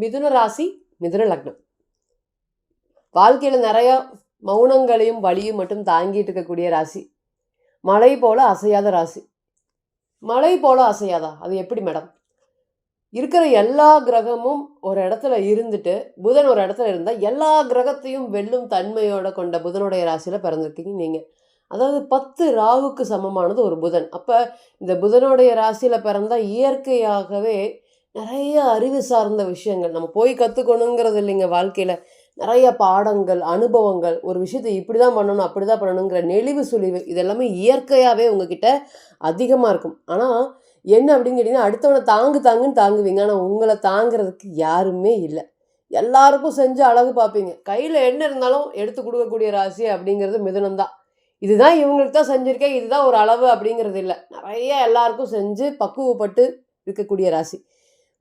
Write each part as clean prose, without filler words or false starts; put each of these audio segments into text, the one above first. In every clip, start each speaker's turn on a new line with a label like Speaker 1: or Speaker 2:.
Speaker 1: மிதுன ராசி, மிதுன லக்னம். வாழ்க்கையில் நிறைய மௌனங்களையும் வலியும் மட்டும் தாங்கிட்டு இருக்கக்கூடிய ராசி. மலை போல அசையாத ராசி. மலை போல அசையாதா? அது எப்படி மேடம்? இருக்கிற எல்லா கிரகமும் ஒரு இடத்துல இருந்துட்டு புதன் ஒரு இடத்துல இருந்தால் எல்லா கிரகத்தையும் வெல்லும் தன்மையோட கொண்ட புதனுடைய ராசியில் பிறந்திருக்கீங்க நீங்கள். அதாவது 10 ராவுக்கு சமமானது ஒரு புதன். அப்போ இந்த புதனுடைய ராசியில் பிறந்தால் இயற்கையாகவே நிறைய அறிவு சார்ந்த விஷயங்கள் நம்ம போய் கற்றுக்கணுங்கிறது இல்லைங்க. வாழ்க்கையில் நிறைய பாடங்கள், அனுபவங்கள், ஒரு விஷயத்தை இப்படி தான் பண்ணணும், அப்படி தான் பண்ணணுங்கிற நெளிவு சுழிவு இதெல்லாமே இயற்கையாகவே உங்ககிட்ட அதிகமாக இருக்கும். ஆனால் என்ன அப்படின்னு கேட்டிங்கன்னா, அடுத்தவனை தாங்குன்னு தாங்குவீங்க. ஆனால் உங்களை தாங்கிறதுக்கு யாருமே இல்லை. எல்லாருக்கும் செஞ்சு அழகு பார்ப்பீங்க. கையில் என்ன இருந்தாலும் எடுத்து கொடுக்கக்கூடிய ராசி அப்படிங்கிறது மிதுனம் தான். இதுதான் இவங்களுக்கு தான் செஞ்சுருக்கேன், இதுதான் ஒரு அளவு அப்படிங்கிறது இல்லை. நிறைய எல்லாருக்கும் செஞ்சு பக்குவப்பட்டு இருக்கக்கூடிய ராசி.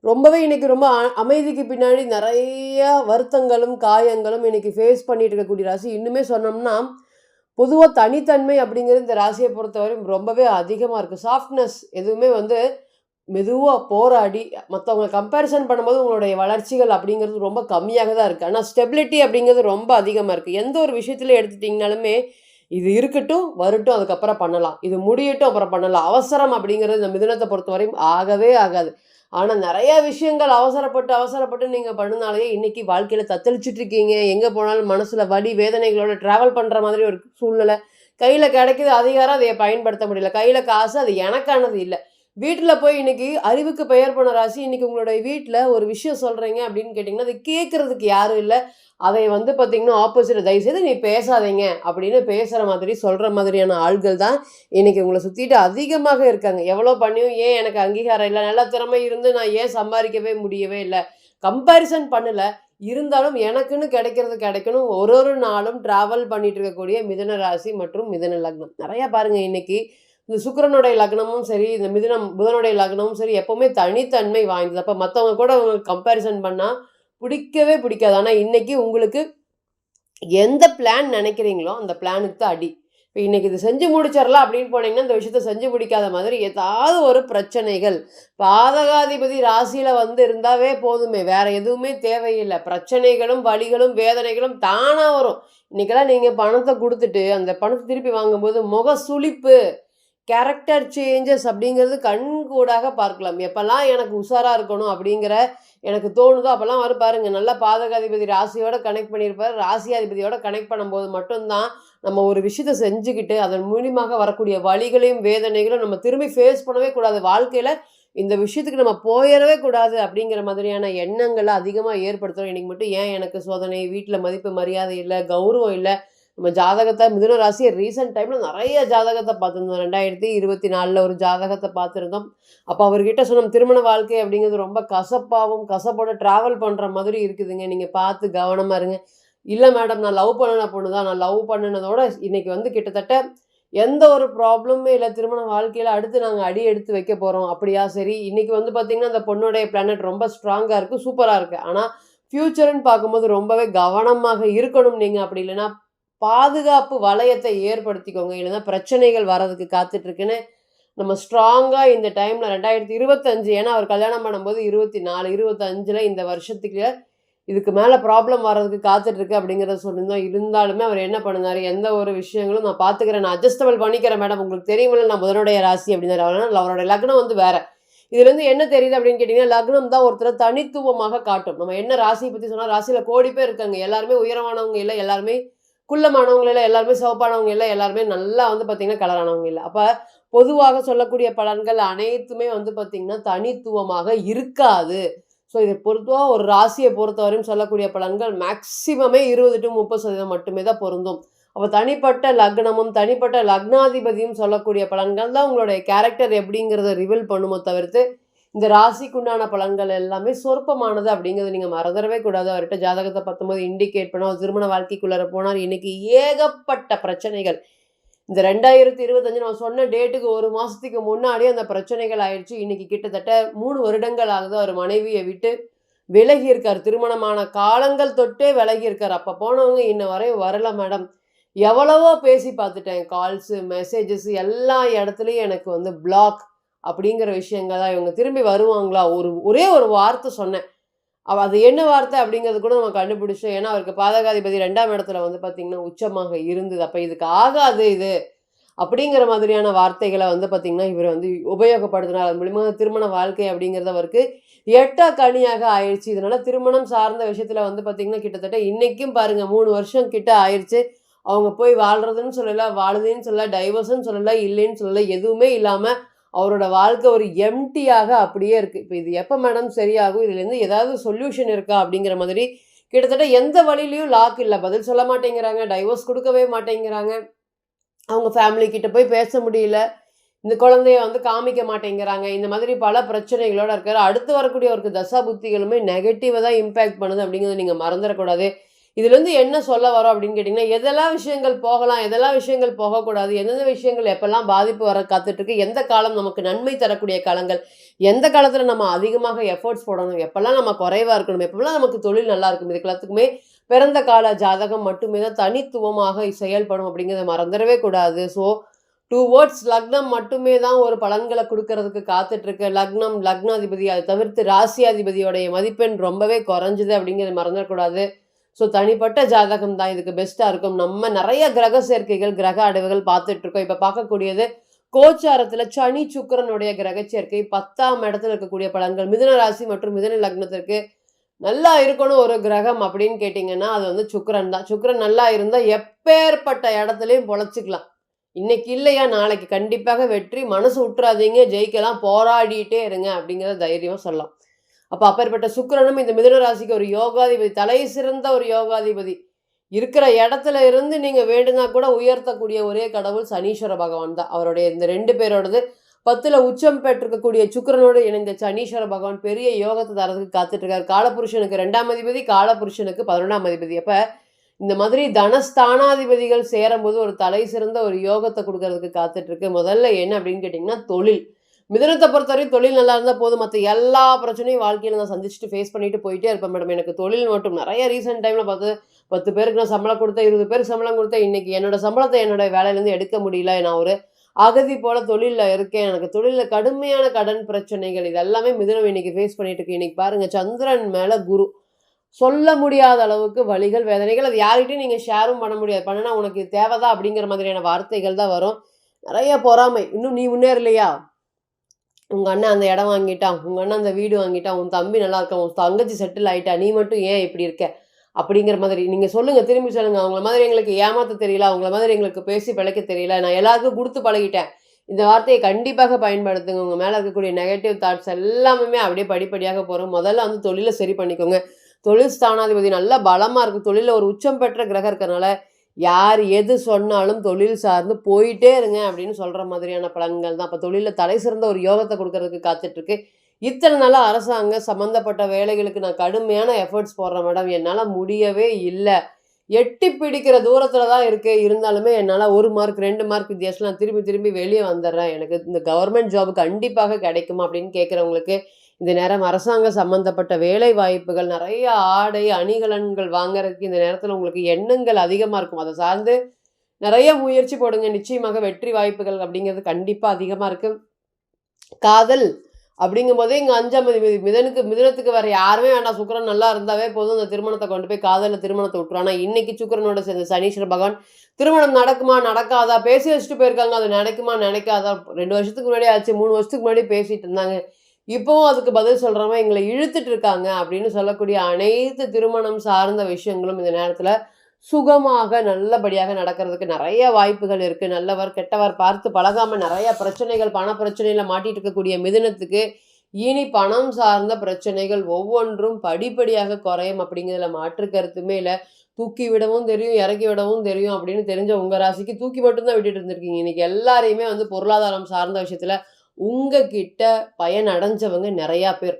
Speaker 1: ரொம்பவே இன்றைக்கி ரொம்ப அமைதிக்கு பின்னாடி நிறைய வருத்தங்களும் காயங்களும் இன்றைக்கி ஃபேஸ் பண்ணிட்டு இருக்கக்கூடிய ராசி. இன்னுமே சொன்னோம்னா பொதுவாக தனித்தன்மை அப்படிங்கிறது இந்த ராசியை பொறுத்தவரை ரொம்பவே அதிகமாக இருக்குது. சாஃப்ட்னஸ் எதுவுமே மெதுவாக போராடி மற்றவங்க கம்பேரிசன் பண்ணும்போது உங்களுடைய வளர்ச்சிகள் அப்படிங்கிறது ரொம்ப கம்மியாக தான் இருக்குது. ஆனால் ஸ்டெபிலிட்டி அப்படிங்கிறது ரொம்ப அதிகமாக இருக்குது. எந்த ஒரு விஷயத்துல எடுத்துட்டிங்கனாலுமே இது இருக்கட்டும், வரட்டும், அதுக்கப்புறம் பண்ணலாம், இது முடியட்டும், அப்புறம் பண்ணலாம். அவசரம் அப்படிங்கிறது இந்த மிதுனத்தை பொறுத்தவரையும் ஆகவே ஆகாது. ஆனால் நிறைய விஷயங்கள் அவசரப்பட்டு நீங்கள் பண்ணினாலே இன்றைக்கி வாழ்க்கையில் தத்தளிச்சுட்டு இருக்கீங்க. எங்கே போனாலும் மனசில் வலி வேதனைகளோட ட்ராவல் பண்ணுற மாதிரி ஒரு சூழ்நிலை. கையில் கிடைக்கிது அதிகாரம், அதை பயன்படுத்த முடியல. கையில் காசு, அது எனக்கானது இல்லை. வீட்டில் போய் இன்றைக்கி அறிவுக்கு பெயர் போன ராசி. இன்றைக்கி உங்களுடைய வீட்டில் ஒரு விஷயம் சொல்கிறீங்க அப்படின்னு கேட்டிங்கன்னா அதை கேட்குறதுக்கு யாரும் இல்லை. அதை பார்த்திங்கன்னா ஆப்போசிட், தயவுசெய்து நீ பேசாதீங்க அப்படின்னு பேசுகிற மாதிரி சொல்கிற மாதிரியான ஆள்கள் தான் இன்றைக்கி உங்களை சுற்றிட்டு அதிகமாக இருக்காங்க. எவ்வளோ பண்ணியும் ஏன் எனக்கு அங்கீகாரம் இல்லை, நல்ல திறமை இருந்து நான் ஏன் சம்பாதிக்கவே முடியவே இல்லை, கம்பேரிசன் பண்ணலை, இருந்தாலும் எனக்குன்னு கிடைக்கணும் ஒரு நாளும் ட்ராவல் பண்ணிட்டு இருக்கக்கூடிய மிதுன ராசி மற்றும் மிதுன லக்னம். நிறையா பாருங்கள், இன்றைக்கி இந்த சுக்கிரனுடைய லக்னமும் சரி, இந்த புதனுடைய லக்னமும் சரி எப்போவுமே தனித்தன்மை வாய்ந்தது. அப்போ மற்றவங்க கூட உங்களுக்கு கம்பேரிசன் பண்ணால் பிடிக்கவே பிடிக்காது. ஆனால் இன்றைக்கி உங்களுக்கு எந்த பிளான் நினைக்கிறீங்களோ அந்த பிளானுக்கு தான் அடி. இப்போ இன்றைக்கி இது செஞ்சு முடிச்சிடலாம் அப்படின்னு போனீங்கன்னா இந்த விஷயத்த செஞ்சு முடிக்காத மாதிரி ஏதாவது ஒரு பிரச்சனைகள். பாதகாதிபதி ராசியில் இருந்தாவே போதுமே, வேறு எதுவுமே தேவையில்லை. பிரச்சனைகளும் வலிகளும் வேதனைகளும் தானாக வரும். இன்றைக்கெல்லாம் நீங்கள் பணத்தை கொடுத்துட்டு அந்த பணத்தை திருப்பி வாங்கும்போது முக சுளிப்பு, கேரக்டர் சேஞ்சஸ் அப்படிங்கிறது கண்கூடாக பார்க்கலாம். எப்போல்லாம் எனக்கு உஷாராக இருக்கணும் அப்படிங்கிற எனக்கு தோணுதோ அப்போல்லாம் பாருங்கள். நல்லா பாதகாதிபதி ராசியோட கனெக்ட் பண்ணியிருப்பார். ராசியாதிபதியோட கனெக்ட் பண்ணும்போது மட்டும்தான் நம்ம ஒரு விஷயத்தை செஞ்சுக்கிட்டு அதன் மூலியமாக வரக்கூடிய வலிகளையும் வேதனைகளும் நம்ம திரும்பி ஃபேஸ் பண்ணவே கூடாது. வாழ்க்கையில் இந்த விஷயத்துக்கு நம்ம போயிடவே கூடாது அப்படிங்கிற மாதிரியான எண்ணங்களை அதிகமாக ஏற்படுத்துகிறோம். இன்றைக்கி மட்டும் ஏன் எனக்கு சோதனை, வீட்டில் மதிப்பு மரியாதை இல்லை, கௌரவம் இல்லை. நம்ம ஜாதகத்தை மிதுன ராசியை ரீசெண்ட் டைமில் நிறைய ஜாதகத்தை பார்த்துருந்தோம். 2024 ஒரு ஜாதகத்தை பார்த்துருந்தோம். அப்போ அவர்கிட்ட சொன்னோம், திருமண வாழ்க்கை அப்படிங்கிறது ரொம்ப கசப்போட ட்ராவல் பண்ணுற மாதிரி இருக்குதுங்க, நீங்கள் பார்த்து கவனமாக இருங்க. இல்லை மேடம், நான் லவ் பண்ணின பொண்ணு தான், நான் லவ் பண்ணினதோட இன்றைக்கி கிட்டத்தட்ட எந்த ஒரு ப்ராப்ளமே இல்லை, திருமண வாழ்க்கையில் அடுத்து நாங்கள் அடி எடுத்து வைக்க போகிறோம். அப்படியா, சரி. இன்றைக்கி பார்த்திங்கன்னா அந்த பொண்ணுடைய பிளானட் ரொம்ப ஸ்ட்ராங்காக இருக்குது, சூப்பராக இருக்குது. ஆனால் ஃப்யூச்சர்னு பார்க்கும்போது ரொம்பவே கவனமாக இருக்கணும் நீங்கள். அப்படி இல்லைன்னா பாதுகாப்பு வளையத்தை ஏற்படுத்திக்கோங்க, இல்லைன்னா பிரச்சனைகள் வர்றதுக்கு காத்துட்ருக்குன்னு நம்ம ஸ்ட்ராங்காக இந்த டைமில் 2025, ஏன்னா அவர் கல்யாணம் பண்ணும்போது 24, 25 இந்த வருஷத்துக்கு இதுக்கு மேலே ப்ராப்ளம் வர்றதுக்கு காத்துட்ருக்கு அப்படிங்கிறத சொல்லியிருந்தோம். இருந்தாலுமே அவர் என்ன பண்ணினார், எந்த ஒரு விஷயங்களும் நான் பார்த்துக்கிறேன், நான் அட்ஜஸ்டபிள் பண்ணிக்கிறேன் மேடம், உங்களுக்கு தெரியுமில்ல நான் புதனுடைய ராசி அப்படின்னாரு. அவருடைய லக்னம் வேறு. இதுலேருந்து என்ன தெரியுது அப்படின்னு கேட்டிங்கன்னா, லக்னம் தான் ஒருத்தரை தனித்துவமாக காட்டும். நம்ம என்ன ராசியை பற்றி சொன்னால், ராசியில் கோடி பேர் இருக்காங்க, எல்லாருமே உயரமானவங்க இல்லை, எல்லாருமே குள்ளமானவங்க இல்லை, எல்லாருமே சிவப்பானவங்க இல்லை, எல்லாருமே நல்லா பார்த்திங்கன்னா கலரானவங்க இல்லை. அப்போ பொதுவாக சொல்லக்கூடிய பலன்கள் அனைத்துமே பார்த்திங்கன்னா தனித்துவமாக இருக்காது. ஸோ இதை பொறுத்தவரை ஒரு ராசியை பொறுத்தவரையும் சொல்லக்கூடிய பலன்கள் மேக்சிமமே 20 to 30% மட்டுமே தான் பொருந்தும். அப்போ தனிப்பட்ட லக்னமும் தனிப்பட்ட லக்னாதிபதியும் சொல்லக்கூடிய பலன்கள் தான் உங்களுடைய கேரக்டர் எப்படிங்கிறத ரிவீல் பண்ணுமோ தவிர்த்து இந்த ராசிக்குண்டான பலன்கள் எல்லாமே சொற்பமானது அப்படிங்கிறது நீங்கள் மறந்துடவே கூடாது. அவர்கிட்ட ஜாதகத்தை 19 இண்டிகேட் பண்ண திருமண வாழ்க்கைக்குள்ளார போனார். இன்றைக்கி ஏகப்பட்ட பிரச்சனைகள். இந்த 2025 நம்ம சொன்ன டேட்டுக்கு ஒரு மாதத்துக்கு முன்னாடியே அந்த பிரச்சனைகள் ஆயிடுச்சு. இன்றைக்கி கிட்டத்தட்ட 3 வருடங்கள் ஆகுது அவர் மனைவியை விட்டு விலகி இருக்கார். திருமணமான காலங்கள் தொட்டே விலகி இருக்கார். அப்போ போனவங்க இன்ன வரையும் வரல மேடம், எவ்வளவோ பேசி பார்த்துட்டேன், கால்ஸு மெசேஜஸ் எல்லா இடத்துலையும் எனக்கு பிளாக் அப்படிங்கிற விஷயங்கள் தான். இவங்க திரும்பி வருவாங்களா, ஒரே ஒரு வார்த்தை சொன்னேன், அது என்ன வார்த்தை அப்படிங்கிறது கூட நம்ம கண்டுபிடிச்சோம். ஏன்னா அவருக்கு பாதகாதிபதி 2ஆம் இடத்துல வந்து பார்த்தீங்கன்னா உச்சமாக இருந்தது. அப்ப இதுக்கு ஆகாது இது அப்படிங்கிற மாதிரியான வார்த்தைகள வந்து பார்த்தீங்கன்னா, இவர் வந்து உபயோகப்படுத்தினார். அது மூலியமா திருமண வாழ்க்கை அப்படிங்கிறது அவருக்கு எட்டா கனியாக ஆயிருச்சு. இதனால திருமணம் சார்ந்த விஷயத்துல வந்து பார்த்தீங்கன்னா, கிட்டத்தட்ட இன்னைக்கும் பாருங்க 3 வருஷம் கிட்ட ஆயிருச்சு. அவங்க போய் வாழ்றதுன்னு சொல்லல, வாழுதுன்னு சொல்லல, டைவர்ஸ்ன்னு சொல்லல, இல்லைன்னு சொல்லல. எதுவுமே இல்லாம அவரோட வாழ்க்கை ஒரு எம்ப்டியாக அப்படியே இருக்கு. இப்ப இது எப்ப மேடம் சரியாகும்? இதுலேருந்து ஏதாவது சொல்யூஷன் இருக்கா? அப்படிங்கிற மாதிரி கிட்டத்தட்ட எந்த வழியிலயும் லாக் இல்ல. பதில் சொல்ல மாட்டேங்கிறாங்க. டைவர்ஸ் குடுக்கவே மாட்டேங்கிறாங்க. அவங்க ஃபேமிலி கிட்ட போய் பேச முடியல. இந்த குழந்தைய வந்து காமிக்க மாட்டேங்கிறாங்க. இந்த மாதிரி பல பிரச்சனைகளோட இருக்காரு. அடுத்து வரக்கூடிய அவருக்கு தசா புத்திகளுமே நெகட்டிவா தான் இம்பாக்ட் பண்ணுது அப்படிங்கிறத நீங்க மறந்துறக்கூடாது. இதுலேருந்து என்ன சொல்ல வரோம் அப்படின்னு கேட்டீங்கன்னா, எதெல்லாம் விஷயங்கள் போகலாம், எதெல்லாம் விஷயங்கள் போகக்கூடாது, எந்தெந்த விஷயங்கள் எப்பல்லாம் பாதிப்பு வர காத்துட்ருக்கு, எந்த காலம் நமக்கு நன்மை தரக்கூடிய காலங்கள், எந்த காலத்துல நம்ம அதிகமாக எஃபோர்ட்ஸ் போடணும், எப்பல்லாம் நம்ம குறைவா இருக்கணும், எப்பல்லாம் நமக்கு தொழில் நல்லா இருக்கும். இதுக்கு எல்லாத்துக்குமே பிறந்த கால ஜாதகம் மட்டுமே தான் தனித்துவமாக செயல்படும் அப்படிங்கிறத மறந்துடவே கூடாது. ஸோ டுவர்ட்ஸ் லக்னம் மட்டுமே தான் ஒரு பலன்கள குடுக்கறதுக்கு காத்துட்ருக்கு. லக்னம், லக்னாதிபதி அதை தவிர்த்து ராசியாதிபதியோடைய மதிப்பெண் ரொம்பவே குறைஞ்சுது அப்படிங்கிறத மறந்துடக்கூடாது. ஸோ தனிப்பட்ட ஜாதகம் தான் இதுக்கு பெஸ்ட்டா இருக்கும். நம்ம நெறைய கிரக சேர்க்கைகள், கிரக அடைவுகள் பார்த்துட்ருக்கோம். இப்ப பார்க்கக்கூடியது கோச்சாரத்துல சனி, சுக்கிரனுடைய கிரக சேர்க்கை 10ஆம் இடத்துல இருக்கக்கூடிய பலன்கள். மிதுன ராசி மற்றும் மிதுன லக்னத்திற்கு நல்லா இருக்கணும் ஒரு கிரகம் அப்படின்னு கேட்டீங்கன்னா, அது வந்து சுக்கிரன் தான். சுக்கிரன் நல்லா இருந்தா எப்பேர்ப்பட்ட இடத்துலயும் பொழச்சுக்கலாம். இன்னைக்கு இல்லையா, நாளைக்கு கண்டிப்பாக வெற்றி. மனசு விட்டுறாதீங்க, ஜெயிக்கலாம், போராடிட்டே இருங்க அப்படிங்கிறத தைரியமா சொல்லலாம். அப்பேற்பட்ட சுக்கிரனும் இந்த மிதுன ராசிக்கு ஒரு யோகாதிபதி, தலை சிறந்த ஒரு யோகாதிபதி. இருக்கிற இடத்துல இருந்து நீங்க வேண்டுனா கூட உயர்த்தக்கூடிய ஒரே கடவுள் சனீஸ்வர பகவான் தான். அவருடைய இந்த 2 பேரோடது 10ல உச்சம் பெற்றிருக்கக்கூடிய சுக்கிரனோடு இணைந்த சனீஸ்வர பகவான் பெரிய யோகத்தை தரதுக்கு காத்துட்டு இருக்காரு. காலபுருஷனுக்கு 2ஆம் அதிபதி, காலபுருஷனுக்கு 11ஆம் அதிபதி. அப்ப இந்த மாதிரி தனஸ்தானாதிபதிகள் சேரும்போது ஒரு தலை சிறந்த ஒரு யோகத்தை குடுக்கறதுக்கு காத்துட்டு இருக்கு. முதல்ல என்ன அப்படின்னு கேட்டீங்கன்னா, தொழில். மிதுனத்த பொறுத்தவரையும் தொழில் நல்லா இருந்தா போதும். மத்த எல்லா பிரச்சனையும் வாழ்க்கையில நான் சந்திச்சுட்டு ஃபேஸ் பண்ணிட்டு போயிட்டே இருப்பேன் மேடம். எனக்கு தொழில் மட்டும் நெறைய ரீசென்ட் டைம்ல பார்த்து 10 பேருக்கு நான் சம்பளம் குடுத்தேன், 20 பேருக்கு சம்பளம் குடுத்தேன். இன்னைக்கு என்னோட சம்பளத்த என்னோட வேலையிலேருந்து எடுக்க முடியல. நான் ஒரு அகதி போல தொழில்ல இருக்கேன். எனக்கு தொழில்ல கடுமையான கடன் பிரச்சனைகள் இது எல்லாமே மிதுனம் இன்னைக்கு ஃபேஸ் பண்ணிட்டு இருக்கு. இன்னைக்கு பாருங்க சந்திரன் மேல குரு. சொல்ல முடியாத அளவுக்கு வலிகள், வேதனைகள். அது யார்கிட்டயும் நீங்க ஷேரும் பண்ண முடியாது. பண்ணுனா உனக்கு இது தேவைதான் அப்படிங்கிற மாதிரியான வார்த்தைகள் தான் வரும். நெறைய பொறாமை. இன்னும் நீ முன்னேறலையா? உங்க அண்ணன் அந்த இடம் வாங்கிட்டான். உங்க அண்ணன் அந்த வீடு வாங்கிட்டான். உன் தம்பி நல்லா இருக்கான். உன் தங்கச்சி செட்டில் ஆயிட்டா. நீ மட்டும் ஏன் இப்படி இருக்க? அப்படிங்கிற மாதிரி. நீங்க சொல்லுங்க, திரும்பி சொல்லுங்க. அவங்கள மாதிரி எங்களுக்கு ஏமாத்த தெரியல. அவங்கள மாதிரி எங்களுக்கு பேசி பிழைக்க தெரியல. நான் எல்லாருக்கும் குடுத்து பழகிட்டேன். இந்த வார்த்தைய கண்டிப்பாக பயன்படுத்துங்க. உங்க மேல இருக்கக்கூடிய நெகட்டிவ் தாட்ஸ் எல்லாமே அப்படியே படிப்படியாக போறோம். முதல்ல வந்து தொழில சரி பண்ணிக்கோங்க. தொழில் ஸ்தானாதிபதி நல்லா பலமா இருக்கு. தொழில்ல ஒரு உச்சம் பெற்ற கிரகம் இருக்கறனால, யார் எது சொன்னாலும் தொழில் சார்ந்து போயிட்டே இருங்க அப்படின்னு சொல்ற மாதிரியான பலன்கள் தான். அப்ப தொழில்ல தலை சிறந்த ஒரு யோகத்த குடுக்கறதுக்கு காத்துட்டு இருக்கு. இத்தனை நாளா அரசாங்க சம்மந்தப்பட்ட வேலைகளுக்கு நான் கடுமையான எஃபோர்ட்ஸ் போடுறேன் மேடம். என்னால முடியவே இல்ல. எட்டி பிடிக்கிற தூரத்துல தான் இருக்கு. இருந்தாலுமே என்னால 1 மார்க், 2 மார்க் வித்தியாசத்துல நான் திரும்பி திரும்பி வெளிய வந்துர்றேன். எனக்கு இந்த கவர்மெண்ட் ஜாப் கண்டிப்பாக கிடைக்குமா அப்படின்னு கேட்கிறவங்களுக்கு, இந்த நேரம் அரசாங்க சம்பந்தப்பட்ட வேலை வாய்ப்புகள், நெறைய ஆடை, அணிகலன்கள் வாங்குறதுக்கு இந்த நேரத்துல உங்களுக்கு எண்ணங்கள் அதிகமா இருக்கும். அத சார்ந்து நெறைய முயற்சி போடுங்க. நிச்சயமாக வெற்றி வாய்ப்புகள் அப்படிங்கிறது கண்டிப்பா அதிகமா இருக்கு. காதல் அப்படிங்கும்போதே இங்க 5ஆம் அதிபதி மிதுனத்துக்கு வேற யாருமே வேண்டாம். சுக்கிரன் நல்லா இருந்தாவே போதும். அந்த திருமணத்த கொண்டு போய் காதல்ல திருமணத்த விட்டுரும். ஆனா இன்னைக்கு சுக்கிரனோட சேர்ந்த சனீஸ்வர பகவான் திருமணம் நடக்குமா? நடக்காதா? பேசி வச்சுட்டு போயிருக்காங்க. அது நடக்குமா? நடக்காதா? 2 வருஷத்துக்கு முன்னாடியே ஆச்சு. 3 வருஷத்துக்கு முன்னாடி பேசிட்டு இருந்தாங்க. இப்பவும் அதுக்கு பதில் சொல்றவன் எங்கள இழுத்துட்டு இருக்காங்க அப்படின்னு சொல்லக்கூடிய அனைத்து திருமணம் சார்ந்த விஷயங்களும் இந்த நேரத்துல சுகமாக, நல்லபடியாக நடக்கிறதுக்கு நெறைய வாய்ப்புகள் இருக்கு. நல்லவர், கெட்டவர் பார்த்து பழகாம நெறைய பிரச்சனைகள், பண பிரச்சனையில மாட்டிட்டு இருக்கக்கூடிய மிதுனத்துக்கு, இனி பணம் சார்ந்த பிரச்சனைகள் ஒவ்வொன்றும் படிப்படியாக குறையும் அப்படிங்கிறதுல மாற்று கருத்துமே இல்ல. தூக்கி விடவும் தெரியும், இறக்கி விடவும் தெரியும் அப்படின்னு தெரிஞ்ச உங்க ராசிக்கு தூக்கி மட்டும் தான் விட்டுட்டு இருந்திருக்கீங்க. இன்னைக்கு எல்லாரையுமே வந்து பொருளாதாரம் சார்ந்த விஷயத்துல உங்ககிட்ட பயனடைஞ்சவங்க நெறையா பேர்.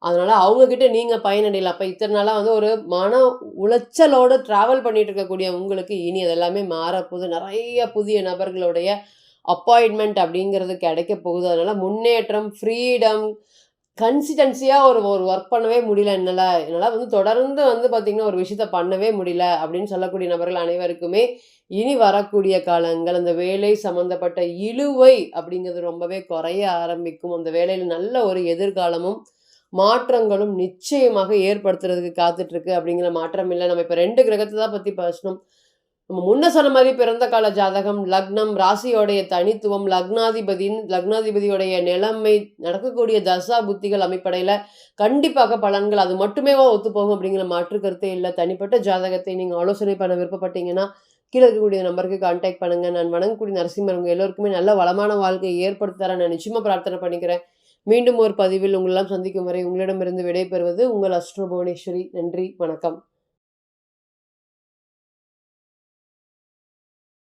Speaker 1: அதனால அவங்க கிட்ட நீங்க பயனடையலாம். அப்ப இத்தன நாளா வந்து ஒரு மன உளைச்சலோட டிராவல் பண்ணிட்டு இருக்கக்கூடிய உங்களுக்கு இனி அது எல்லாமே மாறப்போகுது. நெறைய புதிய நபர்களுடைய அப்பாயின்ட்மென்ட் அப்படிங்கிறது கிடைக்க போகுது. அதனால முன்னேற்றம், ஃப்ரீடம், கன்சிஸ்டன்சியா ஒரு ஒரு வொர்க் பண்ணவே முடியல என்னால. என்னால வந்து தொடர்ந்து வந்து பார்த்தீங்கன்னா, ஒரு விஷயத்த பண்ணவே முடியல அப்படின்னு சொல்லக்கூடிய நபர்கள் அனைவருக்குமே, இனி வரக்கூடிய காலங்கள் அந்த வேலை சம்மந்தப்பட்ட இழுவை அப்படிங்கிறது ரொம்பவே குறைய ஆரம்பிக்கும். அந்த வேலையில நல்ல ஒரு எதிர்காலமும், மாற்றங்களும் நிச்சயமாக ஏற்படுத்துறதுக்கு காத்துட்ருக்கு. அப்படிங்கிற மாற்றம் இல்ல. நம்ம இப்ப 2 கிரகத்த தான் பத்தி பேசினோம். நம்ம முன்ன சொன்ன மாரி பிறந்த கால ஜாதகம், லக்னம், ராசியோடைய தனித்துவம், லக்னாதிபதியோடைய நிலைமை, நடக்கக்கூடிய தசா புத்திகள் அமைப்படையில கண்டிப்பாக பலன்கள் அது மட்டுமேவா ஒத்துப்போகும் அப்படிங்கிற மாற்று கருத்தே இல்ல. தனிப்பட்ட ஜாதகத்தை நீங்க ஆலோசனை பண்ண விருப்பப்பட்டீங்கன்னா, கீழ இருக்கக்கூடிய நம்பருக்கு கான்டாக்ட் பண்ணுங்க. நான் வணங்கக்கூடிய நரசிம்மர் உங்க எல்லோருக்குமே நல்ல வளமான வாழ்க்கையை ஏற்படுத்தி தர நான் நிச்சயமா பிரார்த்தனை பண்ணிக்கிறேன். மீண்டும் ஒரு பதிவில் உங்களெல்லாம் சந்திக்கும் வரை உங்களிடமிருந்து விடைபெறுவது உங்கள் அஸ்ட்ரோ புவனேஸ்வரி. நன்றி, வணக்கம்.